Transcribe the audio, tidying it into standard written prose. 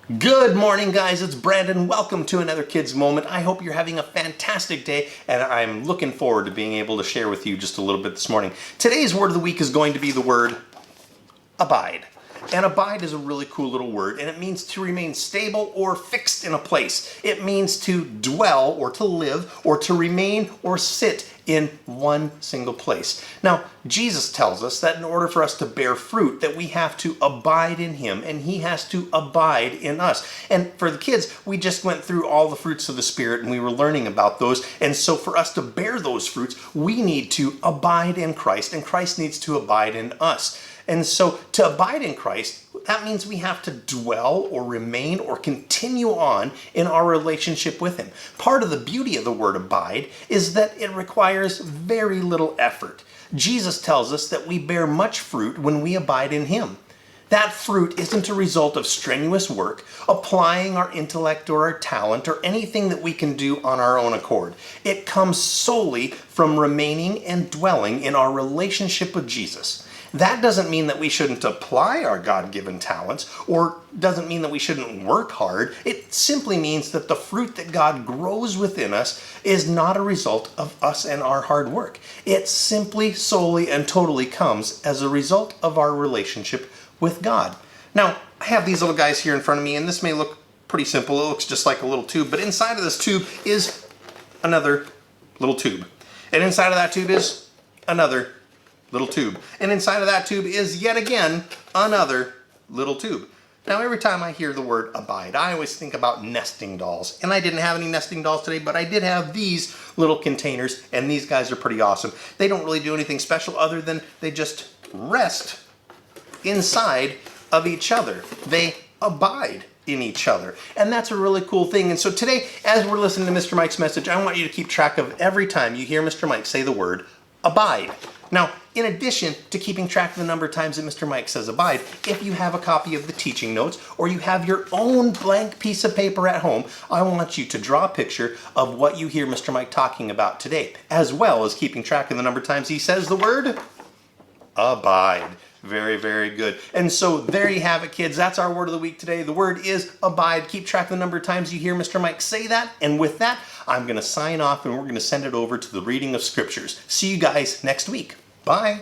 Good morning, guys. It's Brandon. Welcome to another Kids Moment. I hope you're having a fantastic day, and I'm looking forward to being able to share with you just a little bit this morning. Today's word of the week is going to be the word abide. And abide is a really cool little word, and it means to remain stable or fixed in a place. It means to dwell or to live or to remain or sit in one single place. Now, Jesus tells us that in order for us to bear fruit, that we have to abide in Him, and He has to abide in us. And for the kids, we just went through all the fruits of the Spirit, and we were learning about those. And so for us to bear those fruits, we need to abide in Christ, and Christ needs to abide in us. And so to abide in Christ, that means we have to dwell or remain or continue on in our relationship with Him. Part of the beauty of the word abide is that it requires very little effort. Jesus tells us that we bear much fruit when we abide in Him. That fruit isn't a result of strenuous work, applying our intellect or our talent or anything that we can do on our own accord. It comes solely from remaining and dwelling in our relationship with Jesus. That doesn't mean that we shouldn't apply our God-given talents, or doesn't mean that we shouldn't work hard. It simply means that the fruit that God grows within us is not a result of us and our hard work. It simply, solely, and totally comes as a result of our relationship with God. Now, I have these little guys here in front of me, and this may look pretty simple. It looks just like a little tube, but inside of this tube is another little tube. And inside of that tube is another little tube. And inside of that tube is yet again another little tube. Now, every time I hear the word abide, I always think about nesting dolls. And I didn't have any nesting dolls today, but I did have these little containers, and these guys are pretty awesome. They don't really do anything special other than they just rest inside of each other. They abide in each other. And that's a really cool thing. And so today, as we're listening to Mr. Mike's message, I want you to keep track of every time you hear Mr. Mike say the word abide. Now, in addition to keeping track of the number of times that Mr. Mike says abide, if you have a copy of the teaching notes or you have your own blank piece of paper at home, I want you to draw a picture of what you hear Mr. Mike talking about today, as well as keeping track of the number of times he says the word abide. Very, very good. And so there you have it, kids. That's our word of the week today. The word is abide. Keep track of the number of times you hear Mr. Mike say that. And with that, I'm going to sign off and we're going to send it over to the reading of scriptures. See you guys next week. Bye.